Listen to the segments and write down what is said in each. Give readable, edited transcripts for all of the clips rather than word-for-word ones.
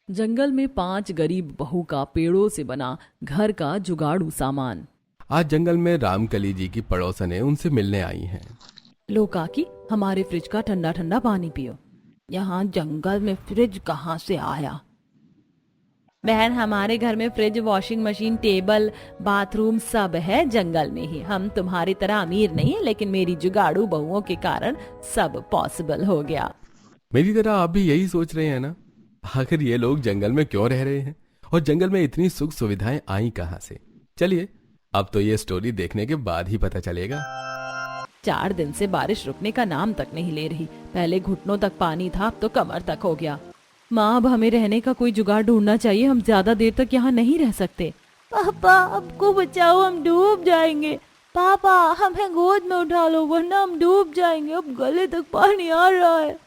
जंगल में 5 गरीब बहू का पेड़ों से बना घर का जुगाड़ू सामान। आज जंगल में रामकली जी की पड़ोसनें उनसे मिलने आई हैं। लो काकी, हमारे फ्रिज का ठंडा ठंडा पानी पियो। यहाँ जंगल में फ्रिज कहाँ से आया? बहन, हमारे घर में fridge, washing machine, table, bathroom सब है जंगल में ही। हम तुम्हारी तरह अमीर नहीं है, लेकिन मेरी जुगाड़ू बहुओं के कारण सब पॉसिबल हो गया। मेरी तरह आप भी यही सोच रहे हैं ना? आखिर ये लोग जंगल में क्यों रह रहे हैं और जंगल में इतनी सुख सुविधाएं आई कहाँ से? चलिए, अब तो ये स्टोरी देखने के बाद ही पता चलेगा। 4 दिन से बारिश रुकने का नाम तक नहीं ले रही। पहले घुटनों तक पानी था, अब तो कमर तक हो गया। माँ, अब हमें रहने का कोई जुगाड़ ढूंढना चाहिए। हम ज्यादा देर तक यहाँ नहीं रह सकते। पापा, हमको बचाओ, हम डूब जाएंगे। पापा, हमें गोद में उठा लो, वरना हम डूब जाएंगे। अब गले तक पानी आ रहा है।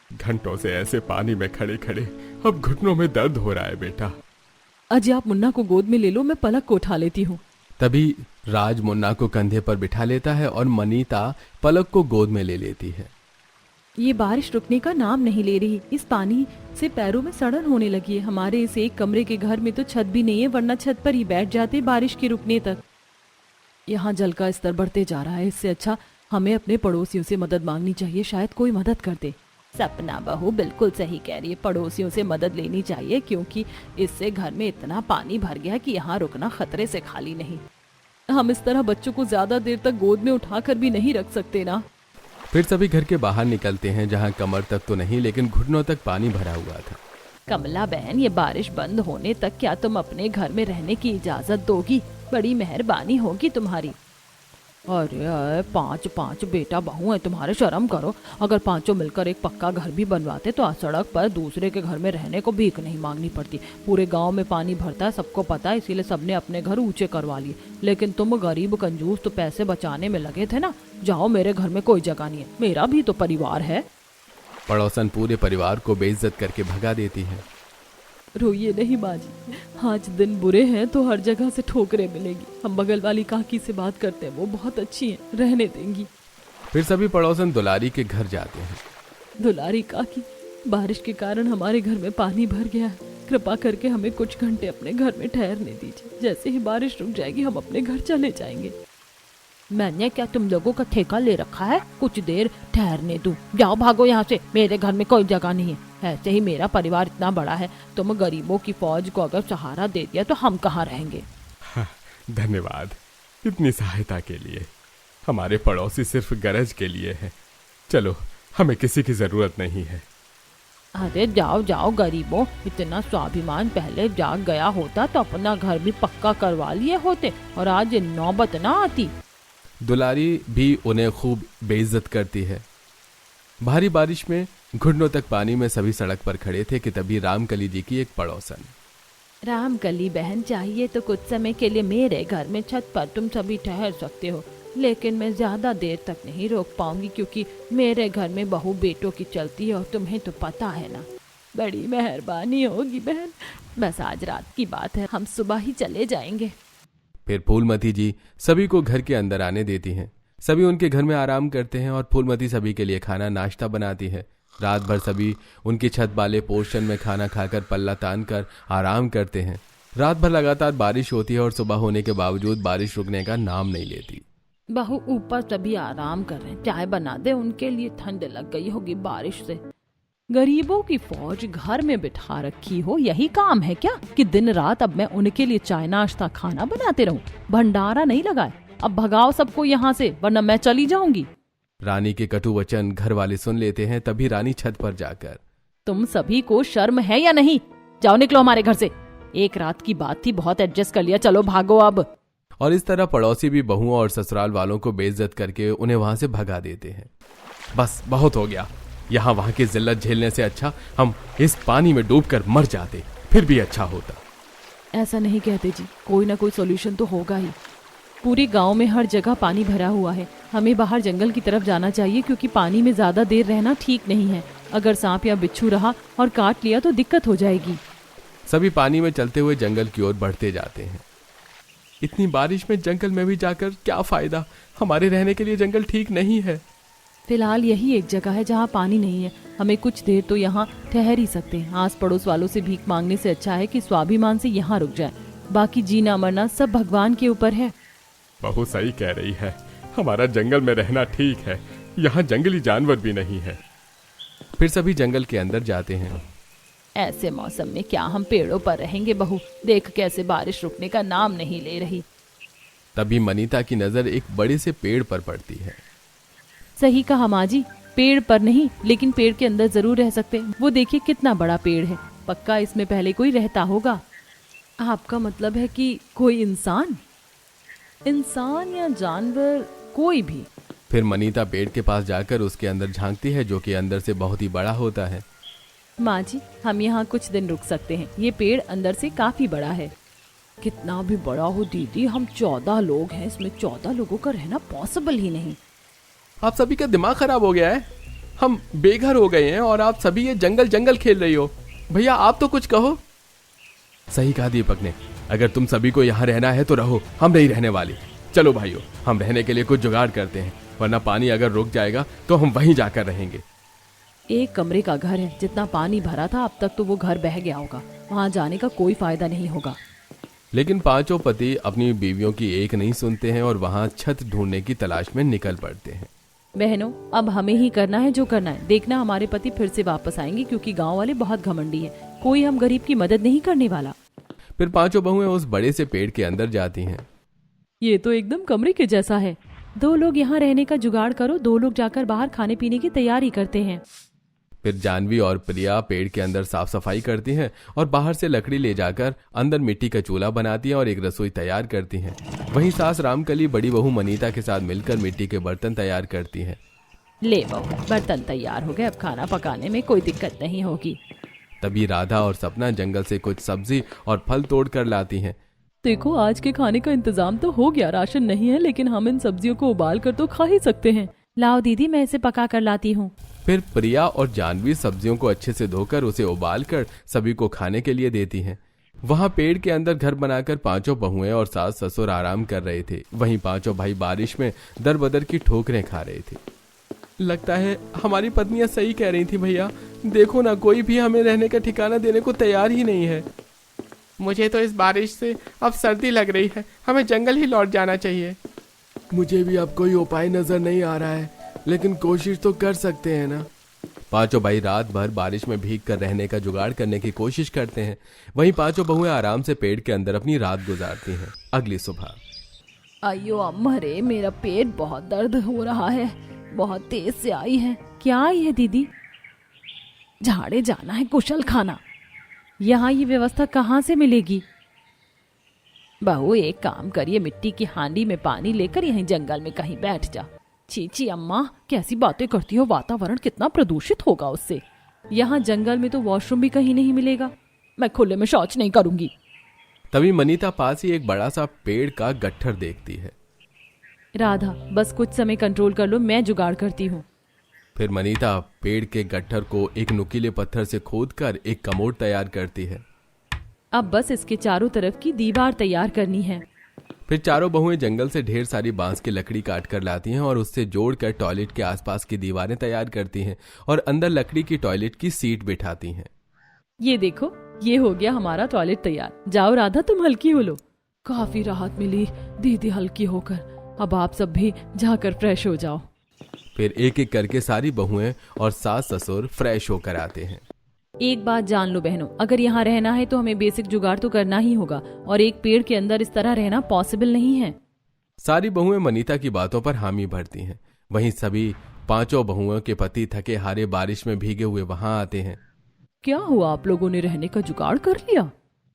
घंटों से ऐसे पानी में खड़े खड़े अब घुटनों में दर्द हो रहा है बेटा। अजय, आप मुन्ना को गोद में ले लो, मैं पलक को उठा लेती हूँ। तभी राज मुन्ना को कंधे पर बिठा लेता है और मनीता पलक को गोद में ले लेती है। ये बारिश रुकने का नाम नहीं ले रही। इस पानी से पैरों में सड़न होने लगी है। हमारे इस एक कमरे के घर में तो छत भी नहीं है, वरना छत पर ही बैठ जाते बारिश के रुकने तक। यहाँ जल का स्तर बढ़ते जा रहा है। इससे अच्छा हमें अपने पड़ोसियों से मदद मांगनी चाहिए, शायद कोई मदद कर दे। सपना बहू बिल्कुल सही कह रही है, पड़ोसियों से मदद लेनी चाहिए, क्योंकि इससे घर में इतना पानी भर गया कि यहाँ रुकना खतरे से खाली नहीं। हम इस तरह बच्चों को ज्यादा देर तक गोद में उठाकर भी नहीं रख सकते ना। फिर सभी घर के बाहर निकलते हैं, जहाँ कमर तक तो नहीं लेकिन घुटनों तक पानी भरा हुआ था। कमला बहन, ये बारिश बंद होने तक क्या तुम अपने घर में रहने की इजाजत दोगी? बड़ी मेहरबानी होगी तुम्हारी। अरे 5 बेटा बहू है तुम्हारे, शर्म करो। अगर 5 मिलकर एक पक्का घर भी बनवाते तो आज सड़क पर दूसरे के घर में रहने को भीख नहीं मांगनी पड़ती। पूरे गांव में पानी भरता है, सबको पता है, इसीलिए सबने अपने घर ऊंचे करवा लिए। लेकिन तुम गरीब कंजूस तो पैसे बचाने में लगे थे ना। जाओ, मेरे घर में कोई जगह नहीं है, मेरा भी तो परिवार है। पड़ोसन पूरे परिवार को बेइज्जत करके भगा देती है। रोइए नहीं बाजी, आज दिन बुरे हैं तो हर जगह से ठोकरें मिलेगी। हम बगल वाली काकी से बात करते हैं, वो बहुत अच्छी हैं, रहने देंगी। फिर सभी पड़ोसन दुलारी के घर जाते हैं। दुलारी काकी, बारिश के कारण हमारे घर में पानी भर गया है। कृपा करके हमें कुछ घंटे अपने घर में ठहरने दीजिए। जैसे ही बारिश रुक जाएगी हम अपने घर चले जाएंगे। मैंने क्या तुम लोगों का ठेका ले रखा है कुछ देर ठहरने दूं? जाओ, भागो यहाँ से, मेरे घर में कोई जगह नहीं है। ऐसे ही मेरा परिवार इतना बड़ा है, तुम गरीबों की फौज को अगर सहारा दे दिया तो हम कहाँ रहेंगे? धन्यवाद इतनी सहायता के लिए। हमारे पड़ोसी सिर्फ गरज के लिए है। चलो, हमें किसी की जरूरत नहीं है। अरे जाओ जाओ गरीबों, इतना स्वाभिमान पहले जाग गया होता तो अपना घर भी पक्का करवा लिए होते और आज नौबत ना आती। दुलारी भी उन्हें खूब बेइज्जत करती है। भारी बारिश में घुटनों तक पानी में सभी सड़क पर खड़े थे कि तभी रामकली जी की एक पड़ोसन। रामकली बहन, चाहिए तो कुछ समय के लिए मेरे घर में छत पर तुम सभी ठहर सकते हो, लेकिन मैं ज्यादा देर तक नहीं रोक पाऊंगी, क्योंकि मेरे घर में बहू बेटों की चलती है और तुम्हें तो पता है ना। बड़ी मेहरबानी होगी बहन, बस आज रात की बात है, हम सुबह ही चले जाएंगे। फिर फूलमती जी सभी को घर के अंदर आने देती हैं। सभी उनके घर में आराम करते हैं और फूलमती सभी के लिए खाना नाश्ता बनाती है। रात भर सभी उनकी छत वाले पोर्शन में खाना खाकर पल्ला तान कर आराम करते हैं। रात भर लगातार बारिश होती है और सुबह होने के बावजूद बारिश रुकने का नाम नहीं लेती। बहू, ऊपर सभी आराम कर रहे हैं, चाय बना दे उनके लिए, ठंड लग गई होगी बारिश से। गरीबों की फौज घर में बिठा रखी हो, यही काम है क्या कि दिन रात अब मैं उनके लिए चाय नाश्ता खाना बनाते रहूं? भंडारा नहीं लगाए, अब भगाओ सबको यहाँ से, वरना मैं चली जाऊंगी। रानी के कटु वचन घर वाले सुन लेते हैं। तभी रानी छत पर जाकर, तुम सभी को शर्म है या नहीं? जाओ, निकलो हमारे घर से। एक रात की बात थी, बहुत एडजस्ट कर लिया, चलो भागो अब। और इस तरह पड़ोसी भी बहुओं और ससुराल वालों को बेइज्जत करके उन्हें वहां से भगा देते हैं। बस बहुत हो गया, यहाँ वहां की जिल्लत झेलने से अच्छा हम इस पानी में डूबकर मर जाते, फिर भी अच्छा होता। ऐसा नहीं कहते जी, कोई ना कोई सोल्यूशन तो होगा ही। पूरे गांव में हर जगह पानी भरा हुआ है, हमें बाहर जंगल की तरफ जाना चाहिए, क्योंकि पानी में ज्यादा देर रहना ठीक नहीं है। अगर सांप या बिच्छू रहा और काट लिया तो दिक्कत हो जाएगी। सभी पानी में चलते हुए जंगल की ओर बढ़ते जाते हैं। इतनी बारिश में जंगल में भी जाकर क्या फायदा, हमारे रहने के लिए जंगल ठीक नहीं है। फिलहाल यही एक जगह है जहाँ पानी नहीं है। हमें कुछ देर तो यहाँ ठहर ही सकते हैं। आस पड़ोस वालों से भीख मांगने से अच्छा है कि स्वाभिमान से यहाँ रुक जाए। बाकी जीना मरना सब भगवान के ऊपर है। बहू सही कह रही है, हमारा जंगल में रहना ठीक है, यहाँ जंगली जानवर भी नहीं है। फिर सभी जंगल के अंदर जाते हैं। ऐसे मौसम में क्या हम पेड़ों पर रहेंगे बहू? देख कैसे बारिश रुकने का नाम नहीं ले रही। तभी मनीता की नजर एक बड़े से पेड़ पर पड़ती है। सही कहा माँ जी, पेड़ पर नहीं लेकिन पेड़ के अंदर जरूर रह सकते हैं। वो देखिए कितना बड़ा पेड़ है, पक्का इसमें पहले कोई रहता होगा। आपका मतलब है कि कोई इंसान या जानवर, कोई भी? फिर मनीता पेड़ के पास जाकर उसके अंदर झांकती है, जो कि अंदर से बहुत ही बड़ा होता है। माँ जी, हम यहाँ कुछ दिन रुक सकते हैं। ये पेड़ अंदर से काफी बड़ा है। कितना भी बड़ा हो दीदी, हम 14 लोग हैं, इसमें 14 लोगों का रहना पॉसिबल ही नहीं। आप सभी का दिमाग खराब हो गया है? हम बेघर हो गए हैं और आप सभी ये जंगल जंगल खेल रही हो। भैया आप तो कुछ कहो। सही कहा दीपक ने, अगर तुम सभी को यहाँ रहना है तो रहो, हम नहीं रहने वाले। चलो भाइयों, हम रहने के लिए कुछ जुगाड़ करते हैं, वरना पानी अगर रुक जाएगा तो हम वहीं जाकर रहेंगे। एक कमरे का घर है, जितना पानी भरा था अब तक तो वो घर बह गया होगा। वहाँ जाने का कोई फायदा नहीं होगा। लेकिन पांचों पति अपनी बीवियों की एक नहीं सुनते हैं और वहाँ छत ढूंढने की तलाश में निकल पड़ते हैं। बहनों, अब हमें ही करना है जो करना है। देखना हमारे पति फिर से वापस आएंगे, क्योंकि गांव वाले बहुत घमंडी हैं। कोई हम गरीब की मदद नहीं करने वाला। फिर पांचों बहुएं उस बड़े से पेड़ के अंदर जाती हैं। ये तो एकदम कमरे के जैसा है। 2 लोग यहाँ रहने का जुगाड़ करो, 2 लोग जाकर बाहर खाने पीने की तैयारी करते हैं। फिर जानवी और प्रिया पेड़ के अंदर साफ सफाई करती हैं और बाहर से लकड़ी ले जाकर अंदर मिट्टी का चूल्हा बनाती हैं और एक रसोई तैयार करती हैं। वहीं सास रामकली बड़ी बहू मनीता के साथ मिलकर मिट्टी के बर्तन तैयार करती हैं। ले बहू, बर्तन तैयार हो गए, अब खाना पकाने में कोई दिक्कत नहीं होगी। तभी राधा और सपना जंगल से कुछ सब्जी और फल तोड़ कर लाती हैं। देखो, आज के खाने का इंतजाम तो हो गया। राशन नहीं है लेकिन हम इन सब्जियों को उबाल कर तो खा ही सकते हैं। लाओ दीदी, मैं इसे पका कर लाती हूँ। फिर प्रिया और जानवी सब्जियों को अच्छे से धोकर उसे उबाल कर सभी को खाने के लिए देती हैं। वहाँ पेड़ के अंदर घर बनाकर पांचों बहुएं और सास ससुर आराम कर रहे थे। वहीं पांचों भाई बारिश में दर बदर की ठोकरें खा रहे थे। लगता है हमारी पत्नियां सही कह रही थी भैया। देखो ना, कोई भी हमें रहने का ठिकाना देने को तैयार ही नहीं है। मुझे तो इस बारिश से अब सर्दी लग रही है, हमें जंगल ही लौट जाना चाहिए। मुझे भी अब कोई उपाय नजर नहीं आ रहा है, लेकिन कोशिश तो कर सकते हैं ना। पांचों भाई रात भर बारिश में भीग कर रहने का जुगाड़ करने की कोशिश करते हैं। वहीं पांचों बहुएं आराम से पेड़ के अंदर अपनी रात गुजारती हैं। अगली सुबह, अयो अम्मा रे, मेरा पेट बहुत दर्द हो रहा है, बहुत तेज से आई है। क्या आई है दीदी? झाड़े जाना है, कुशल खाना। यहाँ ये व्यवस्था कहाँ से मिलेगी? बहू एक काम करिए, मिट्टी की हांडी में पानी लेकर यहीं जंगल में कहीं बैठ जा। चीची अम्मा, कैसी बातें करती हो? वातावरण कितना प्रदूषित होगा उससे। यहाँ जंगल में तो वॉशरूम भी कहीं नहीं मिलेगा। मैं खुले में शौच नहीं करूंगी। तभी मनीता पास ही एक बड़ा सा पेड़ का गट्ठर देखती है। राधा, बस कुछ समय कंट्रोल कर लो, मैं जुगाड़ करती हूँ। फिर मनीता पेड़ के गट्ठर को एक नुकीले पत्थर से खोदकर एक कमोड तैयार करती है। अब बस इसके चारों तरफ की दीवार तैयार करनी है। फिर चारों बहुएं जंगल से ढेर सारी बांस की लकड़ी काट कर लाती हैं और उससे जोड़कर टॉयलेट के आसपास की दीवारें तैयार करती हैं और अंदर लकड़ी की टॉयलेट की सीट बिठाती हैं। ये देखो, ये हो गया हमारा टॉयलेट तैयार। जाओ राधा, तुम हल्की हो लो। काफी राहत मिली दीदी हल्की होकर। अब आप सब भी जाकर फ्रेश हो जाओ। फिर एक एक करके सारी बहुएं और सास ससुर फ्रेश होकर आते हैं। एक बात जान लो बहनों, अगर यहाँ रहना है तो हमें बेसिक जुगाड़ तो करना ही होगा, और एक पेड़ के अंदर इस तरह रहना पॉसिबल नहीं है। सारी बहुएं मनीता की बातों पर हामी भरती हैं। वहीं सभी पांचों बहुओं के पति थके हारे बारिश में भीगे हुए वहां आते हैं। क्या हुआ, आप लोगों ने रहने का जुगाड़ कर लिया?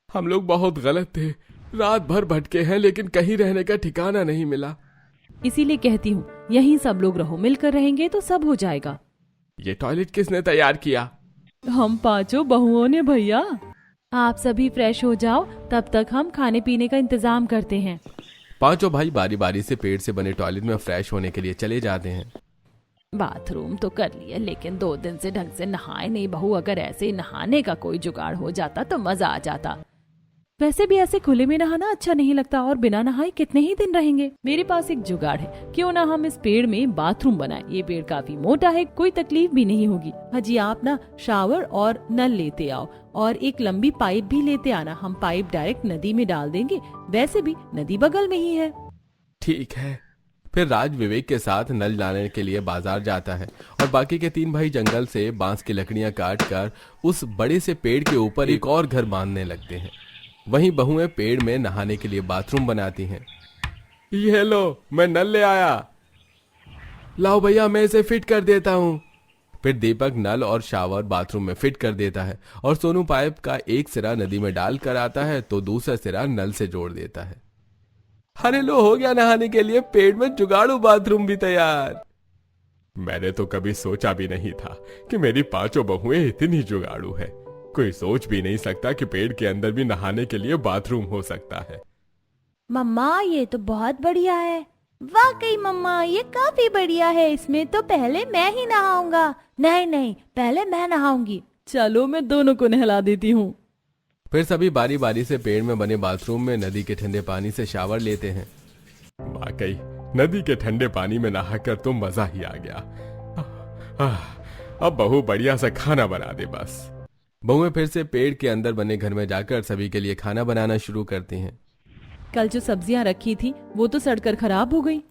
हम लोग बहुत गलत थे, रात भर भटके हैं लेकिन कहीं रहने का ठिकाना नहीं मिला। इसीलिए कहती हूँ, यहीं सब लोग रहो, मिलकर रहेंगे तो सब हो जाएगा। ये टॉयलेट किसने तैयार किया? हम पांचों बहुओं ने भैया। आप सभी फ्रेश हो जाओ, तब तक हम खाने पीने का इंतजाम करते हैं। पांचों भाई बारी बारी से पेड़ से बने टॉयलेट में फ्रेश होने के लिए चले जाते हैं। बाथरूम तो कर लिया, लेकिन 2 दिन से ढंग से नहाए नहीं बहू। अगर ऐसे नहाने का कोई जुगाड़ हो जाता तो मजा आ जाता। वैसे भी ऐसे खुले में नहाना अच्छा नहीं लगता और बिना नहाए कितने ही दिन रहेंगे। मेरे पास एक जुगाड़ है, क्यों ना हम इस पेड़ में बाथरूम बनाएं। ये पेड़ काफी मोटा है, कोई तकलीफ भी नहीं होगी। हाजी आप ना शावर और नल लेते आओ और एक लंबी पाइप भी लेते आना। हम पाइप डायरेक्ट नदी में डाल देंगे, वैसे भी नदी बगल में ही है। ठीक है। फिर राज विवेक के साथ नल लाने के लिए बाजार जाता है और बाकी के 3 भाई जंगल से बांस की लकड़ियां काट कर उस बड़े से पेड़ के ऊपर एक और घर बांधने लगते हैं। वहीं बहुएं पेड़ में नहाने के लिए बाथरूम बनाती हैं। ये लो, मैं नल ले आया। लाओ भैया, मैं इसे फिट कर देता हूँ। फिर दीपक नल और शावर बाथरूम में फिट कर देता है और सोनू पाइप का एक सिरा नदी में डाल कर आता है तो दूसरा सिरा नल से जोड़ देता है। अरे लो, हो गया नहाने के लिए पेड़ में जुगाड़ू बाथरूम भी तैयार। मैंने तो कभी सोचा भी नहीं था कि मेरी 5 बहुएं इतनी जुगाड़ू है। कोई सोच भी नहीं सकता कि पेड़ के अंदर भी नहाने के लिए बाथरूम हो सकता है। मम्मा ये तो बहुत बढ़िया है। वाकई मम्मा ये काफी बढ़िया है। इसमें तो पहले मैं ही नहाऊंगा। नहीं नहीं, पहले मैं नहाऊंगी। चलो मैं दोनों को नहला देती हूँ। फिर सभी बारी बारी से पेड़ में बने बाथरूम में नदी के ठंडे पानी से शावर लेते हैं। वाकई नदी के ठंडे पानी में नहाकर तो मजा ही आ गया। अब बहू बढ़िया सा खाना बना दे बस। बहुएं फिर से पेड़ के अंदर बने घर में जाकर सभी के लिए खाना बनाना शुरू करती हैं। कल जो सब्जियां रखी थी वो तो सड़कर खराब हो गई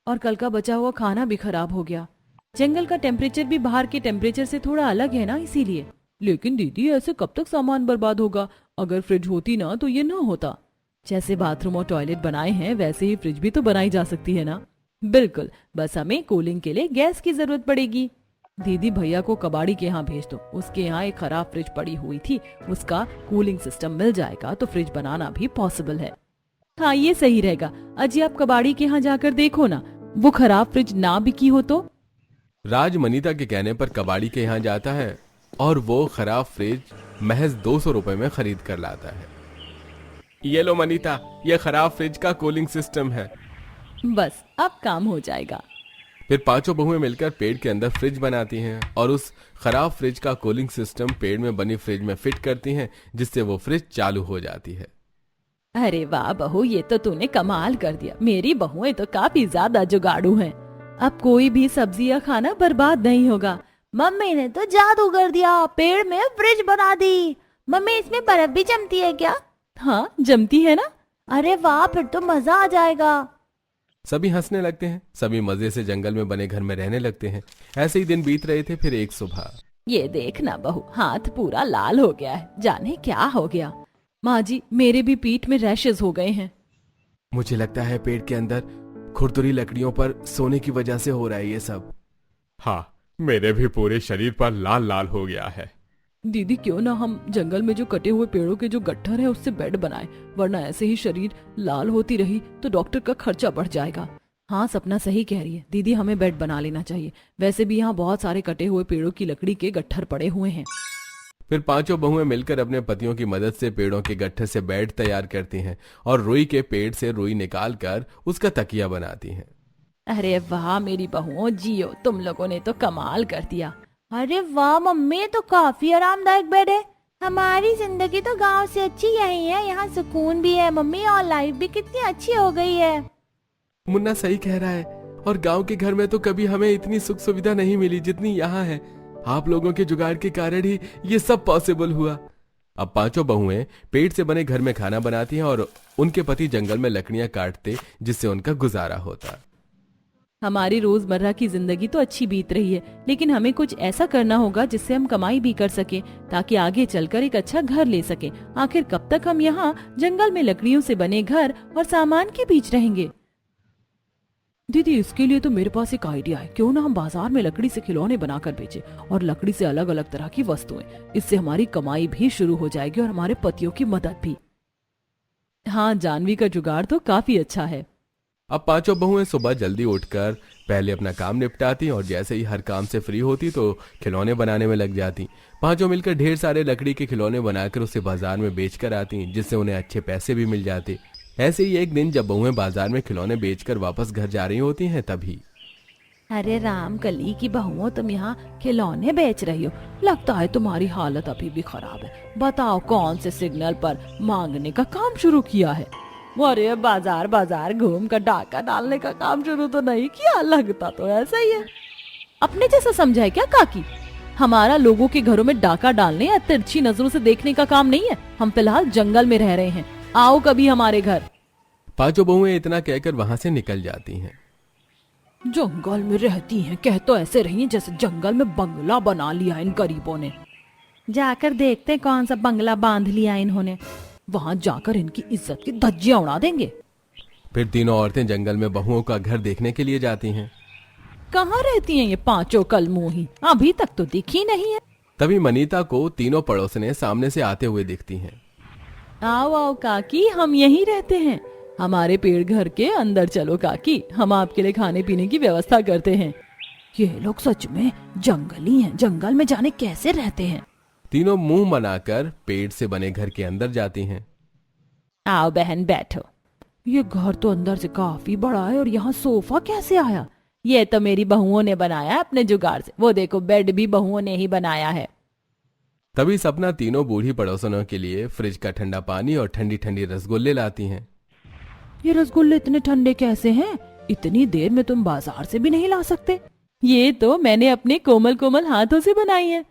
और कल का बचा हुआ खाना भी खराब हो गया। जंगल का टेम्परेचर भी बाहर के टेम्परेचर से थोड़ा अलग है ना, इसीलिए। लेकिन दीदी ऐसे कब तक सामान बर्बाद होगा? अगर फ्रिज होती ना तो ये ना होता। जैसे बाथरूम और टॉयलेट बनाए हैं वैसे ही फ्रिज भी तो बनाई जा सकती है ना। बिल्कुल, बस हमें कूलिंग के लिए गैस की जरूरत पड़ेगी। दीदी भैया को कबाड़ी के यहाँ भेज दो, उसके यहाँ एक खराब फ्रिज पड़ी हुई थी, उसका कूलिंग सिस्टम मिल जाएगा तो फ्रिज बनाना भी पॉसिबल है। हाँ ये सही रहेगा। अजी आप कबाड़ी के यहाँ जाकर देखो ना, वो खराब फ्रिज ना बिकी हो तो। राज मनीता के कहने पर कबाड़ी के यहाँ जाता है और वो खराब फ्रिज महज 200 रुपए में खरीद कर लाता है। ये लो मनीता, ये खराब फ्रिज का कूलिंग सिस्टम है। बस अब काम हो जाएगा। फिर 5 बहुएं मिलकर पेड़ के अंदर फ्रिज बनाती हैं और उस खराब फ्रिज का कूलिंग सिस्टम पेड़ में बनी फ्रिज में फिट करती हैं, जिससे वो फ्रिज चालू हो जाती है। अरे वाह बहू, ये तो तूने कमाल कर दिया। मेरी बहुएं तो काफी ज्यादा जुगाड़ू हैं। अब कोई भी सब्जी या खाना बर्बाद नहीं होगा। मम्मी ने तो जादू कर दिया, पेड़ में फ्रिज बना दी। मम्मी इसमें बर्फ भी जमती है क्या? हाँ जमती है ना। अरे वाह, फिर तो मजा आ जाएगा। सभी हंसने लगते हैं। सभी मजे से जंगल में बने घर में रहने लगते हैं। ऐसे ही दिन बीत रहे थे। फिर एक सुबह, ये देखना बहू, हाथ पूरा लाल हो गया है, जाने क्या हो गया। माँ जी, मेरे भी पीठ में रैशेस हो गए हैं। मुझे लगता है पेड़ के अंदर खुरदुरी लकड़ियों पर सोने की वजह से हो रहा है ये सब। हाँ, मेरे भी पूरे शरीर पर लाल लाल हो गया है। दीदी क्यों ना हम जंगल में जो कटे हुए पेड़ों के जो गट्ठर है उससे बेड बनाए, वरना ऐसे ही शरीर लाल होती रही तो डॉक्टर का खर्चा बढ़ जाएगा। हाँ सपना सही कह रही है दीदी, हमें बेड बना लेना चाहिए। वैसे भी यहाँ बहुत सारे कटे हुए पेड़ों की लकड़ी के गट्ठर पड़े हुए हैं। फिर 5 बहुएं मिलकर अपने पतियों की मदद से पेड़ों के गट्ठर से बेड तैयार करती हैं और रुई के पेड़ से रुई निकाल कर उसका तकिया बनाती हैं। अरे वाह मेरी बहुओं, जियो, तुम लोगों ने तो कमाल कर दिया। अरे वाह मम्मी, तो काफी आरामदायक बेड है। हमारी जिंदगी तो गांव से अच्छी यही है। यहाँ सुकून भी है मम्मी, और लाइफ भी कितनी अच्छी हो गई है। मुन्ना सही कह रहा है। और गांव के घर में तो कभी हमें इतनी सुख सुविधा नहीं मिली जितनी यहाँ है। आप लोगों के जुगाड़ के कारण ही ये सब पॉसिबल हुआ। अब 5 बहुएं पेड़ से बने घर में खाना बनाती हैं और उनके पति जंगल में लकड़ियां काटते, जिससे उनका गुजारा होता। हमारी रोजमर्रा की जिंदगी तो अच्छी बीत रही है, लेकिन हमें कुछ ऐसा करना होगा जिससे हम कमाई भी कर सके, ताकि आगे चलकर एक अच्छा घर ले सके। आखिर कब तक हम यहाँ जंगल में लकड़ियों से बने घर और सामान के बीच रहेंगे? दीदी इसके लिए तो मेरे पास एक आइडिया है। क्यों ना हम बाजार में लकड़ी से खिलौने बनाकर बेचें और लकड़ी से अलग अलग तरह की वस्तुएं। इससे हमारी कमाई भी शुरू हो जाएगी और हमारे पतियों की मदद भी। हाँ, जानवी का जुगाड़ तो काफी अच्छा है। अब 5 बहुएं सुबह जल्दी उठकर पहले अपना काम निपटाती और जैसे ही हर काम से फ्री होती तो खिलौने बनाने में लग जाती। 5 मिलकर ढेर सारे लकड़ी के खिलौने बनाकर उसे बाजार में बेचकर आती, जिससे उन्हें अच्छे पैसे भी मिल जाते। ऐसे ही एक दिन जब बहुएं बाजार में खिलौने बेचकर वापस घर जा रही होती हैं, तभी अरे रामकली की बहुओं, तुम यहाँ खिलौने बेच रही हो। लगता है तुम्हारी हालत अभी भी खराब है। बताओ कौन से सिग्नल पर मांगने का काम शुरू किया है? अरे बाजार बाजार घूम कर डाका डालने का काम शुरू तो नहीं किया, लगता तो ऐसा ही है। अपने जैसा समझा है क्या काकी? हमारा लोगों के घरों में डाका डालने या तिरछी नजरों से देखने का काम नहीं है। हम फिलहाल जंगल में रह रहे हैं, आओ कभी हमारे घर। पांचों बहुएं इतना कहकर वहां से निकल जाती हैं। जंगल में रहती हैं, कह तो ऐसे रही हैं जैसे जंगल में बंगला बना लिया इन गरीबों ने। जाकर देखते कौन सा बंगला बांध लिया इन्होंने, वहां जाकर इनकी इज्जत की धज्जियां उड़ा देंगे। फिर तीनों औरतें जंगल में बहुओं का घर देखने के लिए जाती हैं। कहाँ रहती हैं ये पांचों कलमुही? अभी तक तो दिखी नहीं है। तभी मनीता को तीनों पड़ोसने सामने से आते हुए दिखती हैं। आओ आओ काकी, हम यहीं रहते हैं। हमारे पेड़ घर के अंदर चलो काकी, हम आपके लिए खाने पीने की व्यवस्था करते हैं। ये लोग सच में जंगली हैं, जंगल में जाने कैसे रहते हैं। तीनों मुंह बनाकर पेड़ से बने घर के अंदर जाती हैं। आओ बहन बैठो। ये घर तो अंदर से काफी बड़ा है और यहाँ सोफा कैसे आया? ये तो मेरी बहुओं ने बनाया है अपने जुगाड़ से। वो देखो बेड भी बहुओं ने ही बनाया है। तभी सपना तीनों बूढ़ी पड़ोसनों के लिए फ्रिज का ठंडा पानी और ठंडी ठंडी रसगुल्ले लाती हैं। ये रसगुल्ले इतने ठंडे कैसे हैं? इतनी देर में तुम बाजार से भी नहीं ला सकते। ये तो मैंने अपने कोमल कोमल हाथों से बनाई है।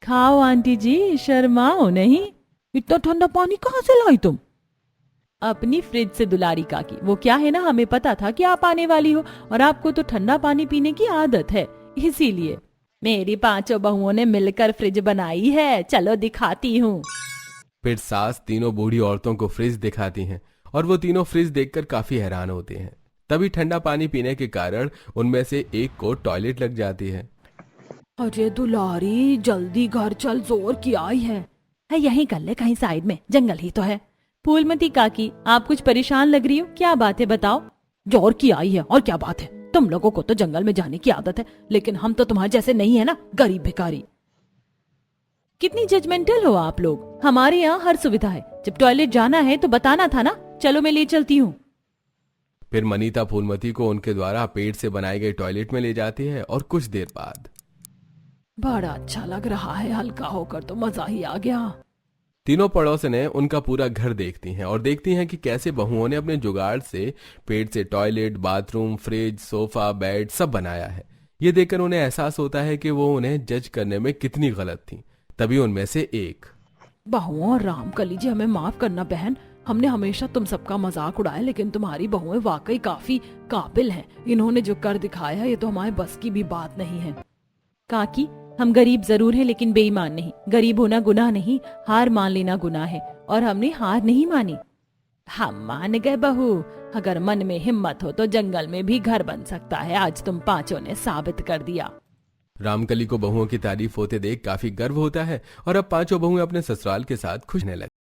खाओ आंटी जी, शर्माओ नहीं। इतना ठंडा पानी कहाँ से लाई तुम? अपनी फ्रिज से दुलारी काकी। वो क्या है ना, हमें पता था कि आप आने वाली हो और आपको तो ठंडा पानी पीने की आदत है, इसीलिए। मेरी पांचों बहुओं ने मिलकर फ्रिज बनाई है, चलो दिखाती हूँ। फिर सास तीनों बूढ़ी औरतों को फ्रिज दिखाती हैं और वो तीनों फ्रिज देखकर काफी हैरान होते हैं। तभी ठंडा पानी पीने के कारण उनमें से एक को टॉयलेट लग जाती है। अरे दुलारी, जल्दी घर चल, जोर की आई है। यहीं कर ले कहीं साइड में, जंगल ही तो है। फूलमती काकी, आप कुछ परेशान लग रही हो, क्या बात है बताओ। जोर की आई है और क्या बात है? तुम लोगों को तो जंगल में जाने की आदत है, लेकिन हम तो तुम्हारे जैसे नहीं है ना, गरीब भिखारी। कितनी जजमेंटल हो आप लोग। हमारे यहाँ हर सुविधा है, जब टॉयलेट जाना है तो बताना था ना। चलो मैं ले चलती हूँ। फिर मनीता फूलमती को उनके द्वारा पेड़ से बनाए गए टॉयलेट में ले जाती है और कुछ देर बाद बड़ा अच्छा लग रहा है, हल्का होकर तो मजा ही आ गया। तीनों पड़ोसने उनका पूरा घर देखती हैं और देखती हैं कि कैसे बहुओं ने अपने जुगाड़ से पेड़ से toilet, bathroom, fridge, sofa, bed सब बनाया है। ये देखकर उन्हें एहसास होता है कि वो उन्हें जज करने में कितनी गलत थी। तभी उनमें से एक, बहुओं और रामकली जी, हमें माफ करना बहन। हमने हमेशा तुम सबका मजाक उड़ाया, लेकिन तुम्हारी बहुएं वाकई काफी काबिल हैं। इन्होंने जो कर दिखाया ये तो हमारे बस की भी बात नहीं है। काकी, हम गरीब जरूर हैं लेकिन बेईमान नहीं। गरीब होना गुनाह नहीं, हार मान लेना गुनाह है, और हमने हार नहीं मानी। हम मान गए बहू, अगर मन में हिम्मत हो तो जंगल में भी घर बन सकता है। आज तुम पांचों ने साबित कर दिया। रामकली को बहुओं की तारीफ होते देख काफी गर्व होता है और अब पांचों बहुएं अपने ससुराल के साथ खुश रहने लगती हैं।